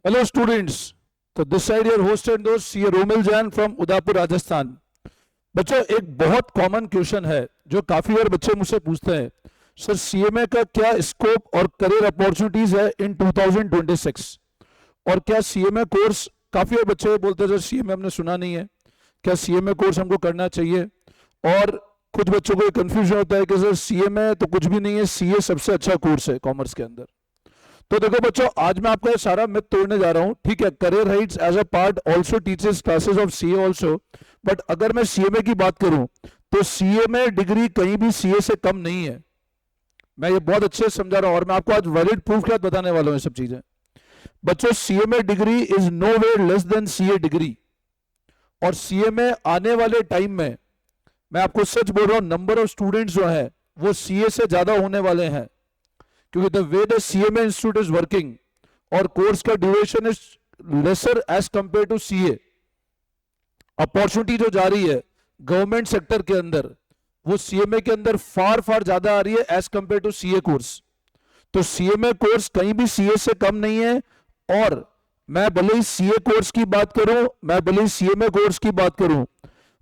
Hello students, तो this side your host and दोस्त सी Romil Jain from Udaipur Rajasthan. बच्चों एक बहुत कॉमन क्वेश्चन है जो काफी बार बच्चे मुझसे पूछते हैं, सर सीएमए का क्या स्कोप और करियर अपॉर्चुनिटीज है इन 2026 और क्या सीएमए कोर्स, काफी बार बच्चे बोलते हैं सर सीएमए हमने सुना नहीं है, क्या सीएमए कोर्स हमको करना चाहिए। और कुछ बच्चों को कंफ्यूजन होता है कि सर सीएमए तो कुछ भी नहीं है, सीए सबसे अच्छा कोर्स है कॉमर्स के अंदर। तो देखो बच्चों, आज मैं आपका ये सारा मिथ तोड़ने जा रहा हूं, ठीक है। Career Heights as a part also teaches classes of CA also, but अगर मैं सीएमए की बात करूं तो सीएमए डिग्री कहीं भी सीए से कम नहीं है। मैं ये बहुत अच्छे से समझा रहा हूं और मैं आपको आज वैलिड प्रूफ के साथ बताने वाला हूं ये सब चीजें। बच्चों CMA degree is no way less than CA degree, और सीएमए आने वाले टाइम में मैं आपको सच बोल रहा हूं, नंबर ऑफ स्टूडेंट्स जो है वो सीए से ज्यादा होने वाले हैं, क्योंकि the way the CMA institute is working और कोर्स का duration is lesser as compare to CA. Opportunity जो जा रही है गवर्नमेंट सेक्टर के अंदर वो सीएमए के अंदर फार फार ज्यादा आ रही है as compare to CA course. तो सीएमए कोर्स कहीं भी सीए से कम नहीं है। और मैं भले ही सीए कोर्स की बात करूं, मैं भले ही सीएमए कोर्स की बात करूं,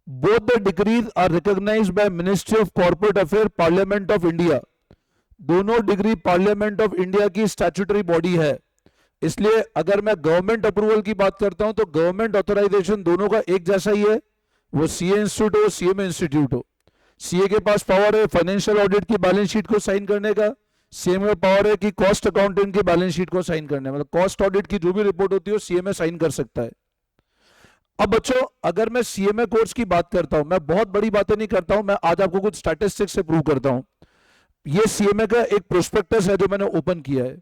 both the degrees are recognized by ministry of corporate affair, parliament of India. दोनों डिग्री पार्लियामेंट ऑफ इंडिया की स्टैट्यूटरी बॉडी है। इसलिए अगर मैं गवर्नमेंट अप्रूवल की बात करता हूं तो गवर्नमेंट ऑथराइजेशन दोनों का एक जैसा ही है, वो सीए इंस्टीट्यूट हो सीएमए इंस्टीट्यूट हो। सीए के पास पावर है फाइनेंशियल ऑडिट की बैलेंस शीट को साइन करने का, सीएमए पावर है कि कॉस्ट अकाउंटेंट की बैलेंस शीट को साइन करने, मतलब कॉस्ट ऑडिट की जो भी रिपोर्ट होती है सीएमए साइन कर सकता है। अब बच्चों अगर मैं सीएमए कोर्स की बात करता हूं, मैं बहुत बड़ी बातें नहीं करता हूं, मैं आज आपको कुछ स्टैटिस्टिक्स से प्रूव करता हूं। ये सीएमए का एक प्रोस्पेक्टस है जो मैंने ओपन किया है।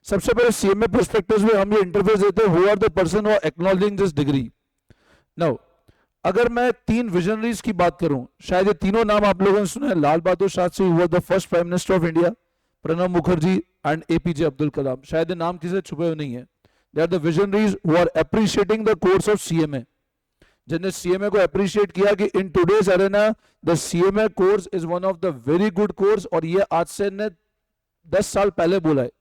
सबसे पहले सीएमए प्रोस्पेक्टस में हम ये इंटरफेस देते हैं, who are the person who are acknowledging this degree. Now अगर मैं तीन विजनरीज की बात करूं, शायद ये तीनों नाम आप लोगों ने सुना है, लाल बहादुर शास्त्री हुआ the first prime minister of India, Pranab Mukherjee and APJ Abdul Kalam, शायद ये नाम किसी से छुपे हुए नहीं है। They are the visionaries who are appreciating the course of CMA, जिन्हें सीएमए को अप्रिशिएट किया कि in today's arena the CMA course is one of the very good course. और ये आज से ने 10 साल पहले बोला है,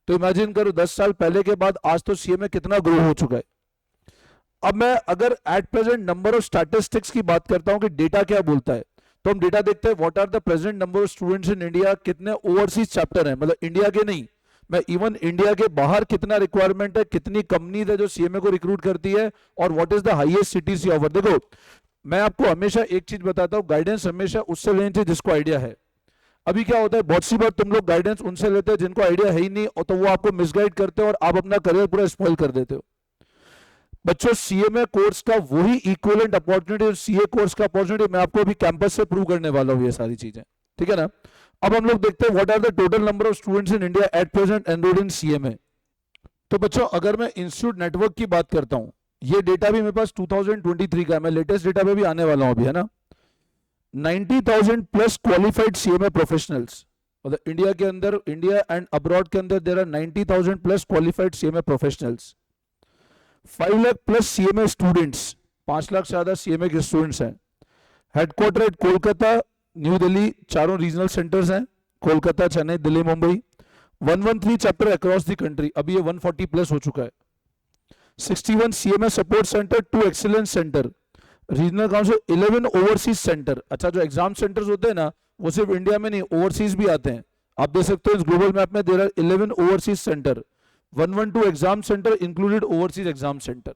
तो इमेजिन करो 10 साल पहले के बाद आज तो सीएमए कितना ग्रो हो चुका है। अब मैं अगर at present number of statistics की बात करता हूं कि डेटा क्या बोलता है, तो हम डेटा देखते हैं what are the present number of students in India, कितने ओवरसीज चैप्टर है, मतलब इंडिया के नहीं, मैं इवन इंडिया के बाहर कितना रिक्वायरमेंट है, कितनी कंपनीज है जो सीएमए को रिक्रूट करती है, और what is the highest CTC offer. देखो मैं आपको हमेशा एक चीज बताता हूं, गाइडेंस हमेशा उससे लेनी चाहिए जिसको आइडिया है। अभी क्या होता है, बहुत सी बार तुम लोग गाइडेंस उनसे लेते हैं जिनको आइडिया है ही नहीं, और तो वो आपको मिसगाइड करते हो और आप अपना करियर पूरा स्पॉइल कर देते हो। बच्चों सीएमए कोर्स का वही इक्विवेलेंट अपॉर्चुनिटी, सीए कोर्स का अपॉर्चुनिटी मैं आपको अभी कैंपस से प्रूव करने वाला हूं ये सारी चीजें, ठीक है ना। अब हम लोग देखते हैं what are the total number of students in India at present enrolled in CMA. तो बच्चों अगर मैं इंस्टीट्यूट नेटवर्क की बात करता हूं, ये डेटा भी मेरे पास 2023 का है, मैं लेटेस्ट डेटा पे भी आने वाला हूं अभी, है ना। 90,000 प्लस क्वालिफाइड सीएमए प्रोफेशनल्स, मतलब इंडिया के अंदर, इंडिया एंड अब्रॉड के अंदर there are 90,000 plus qualified CMA professionals. 5 lakh plus CMA students, 5 lakh से ज्यादा सीएमए के स्टूडेंट्स हैं। Headquarter at Kolkata, New Delhi, चारों रीजनल सेंटर्स हैं, Kolkata, Chennai, Delhi, Mumbai. 113 chapter across the country, अभी ये 140 प्लस हो चुका है। 61 CMA support centre, 2 excellence centre, regional council, 11 overseas centre. अच्छा जो एग्जाम सेंटर्स होते हैं ना वो सिर्फ इंडिया में नहीं, ओवरसीज भी आते हैं। आप देख सकते हो इस ग्लोबल मैप में there are 11 overseas centre, 112 exam centre included overseas exam centre.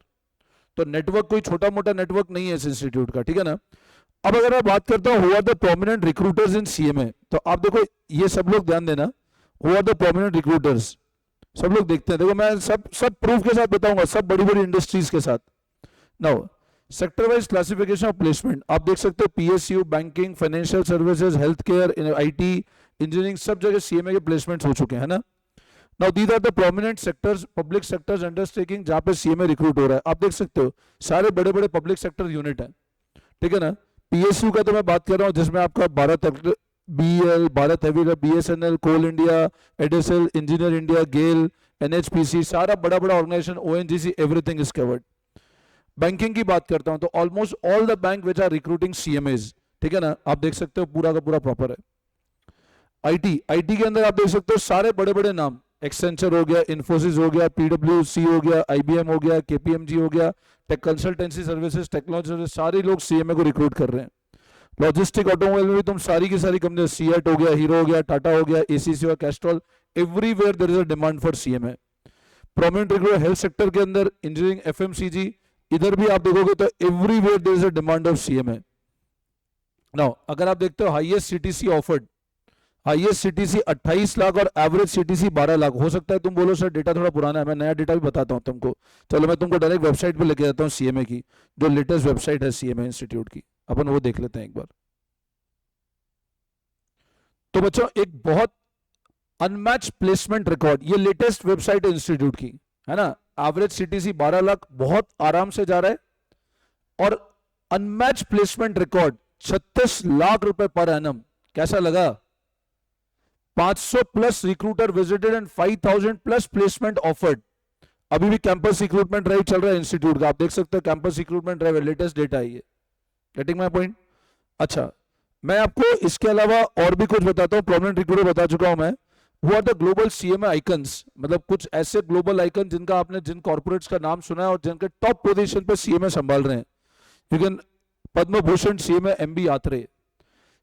तो नेटवर्क कोई छोटा मोटा नेटवर्क नहीं है इस इंस्टीट्यूट का, ठीक है ना। अब अगर मैं बात करता हूं who are the prominent recruiters in CMA, तो आप देखो ये सब लोग ध्यान देना, who are the prominent recruiters, सब लोग देखते हैं। देखो मैं सब प्रूफ के साथ बताऊंगा, सब बड़ी बड़ी इंडस्ट्रीज के साथ। Now sector wise classification of placement आप देख सकते हो, PSU, banking, financial services, health care, IT, engineering, सब जगह सीएमए के प्लेसमेंट्स हो चुके हैं ना। Now these are the prominent sectors, public sectors undertaking जहां पे सीएमए रिक्रूट हो रहा है। आप देख सकते हो सारे बड़े बड़े पब्लिक सेक्टर यूनिट है, ठीक है ना। पीएसयू का तो मैं बात कर रहा हूं जिसमें आपका Bharat BL, Bharat heavy, BSNL, coal India, ADSL, engineer India, GAIL, NHPC, सारा बड़ा बड़ा organisation, ONGC, everything is covered. Banking की बात करता हूं तो almost all the bank which are recruiting CMAs, ठीक है ना, आप देख सकते हो पूरा का पूरा प्रॉपर है। आईटी के अंदर आप देख सकते हो सारे बड़े बड़े नाम, एक्सेंचर हो गया, इन्फोसिस हो गया, पीडब्ल्यूसी हो गया, आईबीएम हो गया, केपीएमजी हो गया, tech consultancy services, technology service, सारे लोग सीएमए को रिक्रूट कर रहे हैं। लॉजिस्टिक ऑटोमोबाइल में भी तुम सारी की सारी कंपनी, सीएट हो गया, हीरो हो गया, टाटा हो गया, एसीसी हो गया, Castrol, everywhere there is a demand for CMA. Prominent recruiter health sector के अंदर, इंजीनियरिंग, एफएमसीजी, इधर भी आप देखोगे तो everywhere there is a demand of CMA. Now अगर आप देखते हो highest CTC offered, highest CTC 28 lakh और एवरेज सीटीसी 12 लाख। हो सकता है तुम बोलो सर डेटा थोड़ा पुराना है, मैं नया डेटा भी बताता हूं तुमको। चलो मैं तुमको डायरेक्ट वेबसाइट पे लेके जाता हूं सीएमए की, जो लेटेस्ट वेबसाइट है सीएमए इंस्टीट्यूट की, अपन वो देख लेते हैं एक बार। तो बच्चों एक बहुत अनमैच प्लेसमेंट रिकॉर्ड, ये लेटेस्ट वेबसाइट है इंस्टीट्यूट की, है ना। एवरेज सीटीसी 12 लाख बहुत आराम से जा रहा है, और अनमैच प्लेसमेंट रिकॉर्ड 36 लाख रुपए पर एनम। कैसा लगा? 500 plus recruiter visited and 5000 plus placement offered. अभी भी कैंपस रिक्रूटमेंट ड्राइव चल रहा है इंस्टीट्यूट का, आप देख सकते हो campus recruitment drive, latest data है ये। Getting my point? अच्छा, मैं आपको इसके अलावा और भी कुछ बताता हूं। प्रोमिनेंट रिक्रूटर बता चुका हूं मैं। Who are the global CMA icons, मतलब कुछ ऐसे ग्लोबल आइकन जिनका आपने, जिन कॉर्पोरेट्स का नाम सुना है और जिनके टॉप पोजीशन पे सीएमए संभाल रहे हैं। You can Padma Bhushan CMA MB Atre,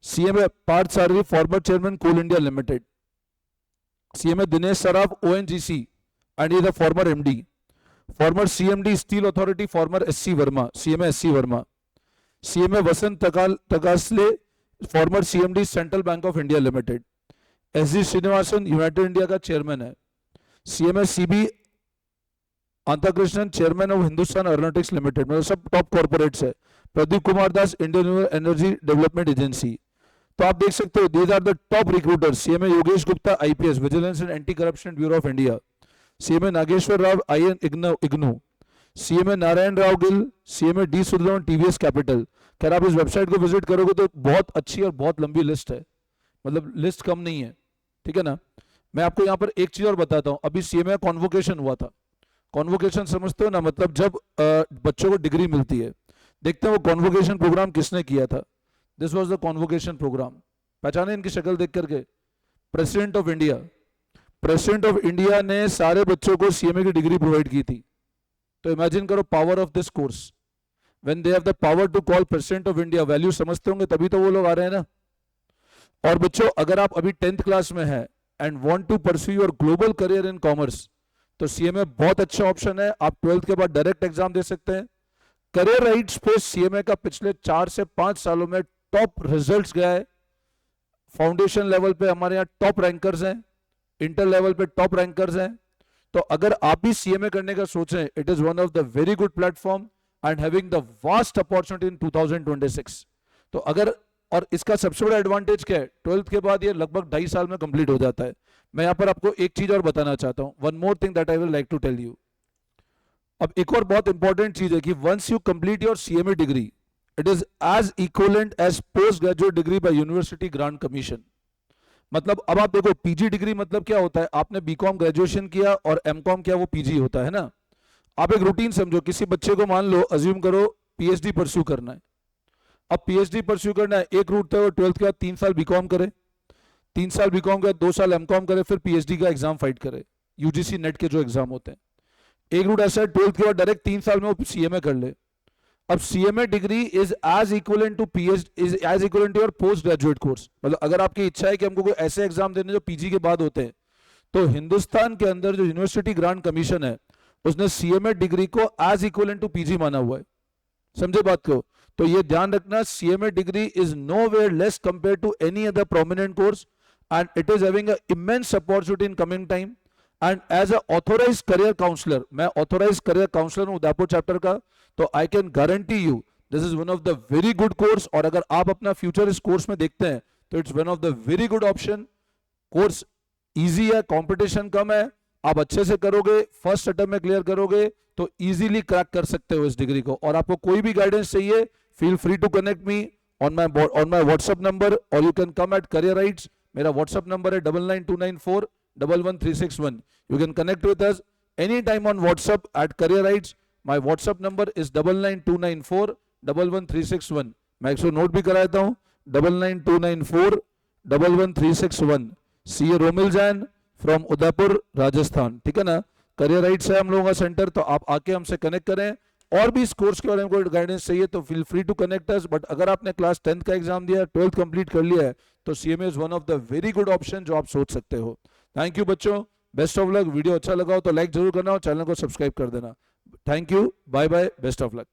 CMA Partha Sarathi former chairman coal India limited, CMA Dinesh Saraf ONGC and he the former MD, former CMD steel authority former SC Verma, CMA SC Verma, CMA Vasant Takasle former CMD central bank of India limited, SG Srinivasan united India का chairman है, CMA CB Antakrishnan chairman of Hindustan aeronautics limited, मतलब सब top corporates है, Pradeep Kumar Das Indian energy development agency. तो आप देख सकते हो these are the top recruiters. CMA Yogesh Gupta IPS vigilance and anti corruption bureau of India, CMA Nageshwar Rao IN IGNOU, CMA Narayan Rao Gill, CMA D Sudharan TVS capital. खैर आप इस वेबसाइट को विजिट करोगे तो बहुत अच्छी और बहुत लंबी लिस्ट है, मतलब लिस्ट कम नहीं है, ठीक है ना। मैं आपको यहाँ पर एक चीज और बताता हूँ। अभी सीएमए कॉन्वोकेशन हुआ था। कॉन्वोकेशन समझते हो ना, मतलब जब बच्चों को डिग्री मिलती है। देखते हैं वो कॉन्वोकेशन प्रोग्राम किसने किया था। This was the convocation programme. पहचाने इनकी शक्ल देख करके? President of India. President of India ने सारे बच्चों को सीएमए की डिग्री प्रोवाइड की थी। तो इमेजिन करो power of this course, when they have the power to call president of India. Value समझते होंगे तभी तो वो लोग आ रहे हैं ना। और बच्चों अगर आप अभी 10th क्लास में है and want to pursue your global career in commerce, तो सीएमए बहुत अच्छा ऑप्शन है। आप 12th के बाद डायरेक्ट एग्जाम दे सकते हैं। करियर राइट्स पे सीएमए का पिछले 4 से 5 सालों में टॉप रिजल्ट्स गया है। फाउंडेशन लेवल पे हमारे यहाँ टॉप रैंकर्स हैं, इंटर लेवल पे टॉप रैंकर्स हैं। तो अगर आप भी सीएमए करने का सोचें, it is one of the very good platform and having the vast opportunity in 2026। तो अगर, और इसका सबसे बड़ा एडवांटेज क्या है, 12th के बाद ये लगभग 2.5 साल में कंप्लीट हो जाता है। मैं यहां पर आपको एक चीज और बताना चाहता हूं, one more thing that I will like to tell you. अब एक और बहुत इंपॉर्टेंट चीज है कि once you complete your CMA degree, it is as equivalent as post graduate degree by university grant commission. मतलब अब आप देखो पीजी डिग्री मतलब क्या होता है, आपने बीकॉम ग्रेजुएशन किया और एमकॉम किया, वो पीजी होता है ना। आप एक रूटीन समझो, किसी बच्चे को मान लो अज्यूम करो पीएचडी परस्यू करना है। अब पीएचडी परस्यू करना है, एक रूट है 12th के बाद 3 साल बीकॉम करे, 3 साल बीकॉम के बाद 2 साल एमकॉम करे, फिर पीएचडी का एग्जाम फाइट करे, यूजीसी नेट के जो एग्जाम होते हैं। एक रूट ऐसा है 12th के बाद डायरेक्ट 3 साल में वो सीएमए कर ले। अब CMA degree is as equivalent to PhD, is as equivalent to your post graduate course. मतलब अगर आपकी इच्छा है कि हमको कोई ऐसे एग्जाम देने जो पीजी के बाद होते हैं, तो हिंदुस्तान के अंदर जो यूनिवर्सिटी ग्रांट कमीशन है उसने सीएमए डिग्री को एज इक्विवेलेंट टू पीजी माना हुआ है। समझे बात को? तो ये ध्यान रखना, CMA degree is nowhere less compare to any other prominent course and it is having a immense opportunity in coming time. And as a authorised career counsellor, मैं ऑथोराइज्ड करियर काउंसलर हूं उदयपुर चैप्टर का, तो I can guarantee you this is one of the very good course. और अगर आप अपना future इस course में देखते हैं तो it's one of the very good option. Course easy है, कंपटीशन कम है, आप अच्छे से करोगे, फर्स्ट अटेम्प्ट में क्लियर करोगे तो इजीली क्रैक कर सकते हो इस डिग्री को। और आपको कोई भी गाइडेंस चाहिए, feel free to connect me on my WhatsApp number, और you can come at career rights. मेरा व्हाट्सएप नंबर है 9929411361। You can connect with us any time on WhatsApp at career rights. My WhatsApp number is 9929411361। मैं एक note भी करा देता हूं, 9929411361। CA Romil Jain, from Udaipur Rajasthan, ठीक है ना। करियर राइट्स है हम लोगों का सेंटर, तो आप आके हमसे कनेक्ट करें। और भी इस कोर्स के बारे में कोई गाइडेंस चाहिए तो feel free to connect us. But अगर आपने क्लास 10th का एग्जाम दिया, 12th कंप्लीट कर लिया है, तो CMA is one of the very good option जो आप सोच सकते हो। थैंक यू बच्चों, बेस्ट ऑफ लक। वीडियो अच्छा लगा हो तो लाइक जरूर करना और चैनल को सब्सक्राइब कर देना। Thank you, bye bye, best of luck.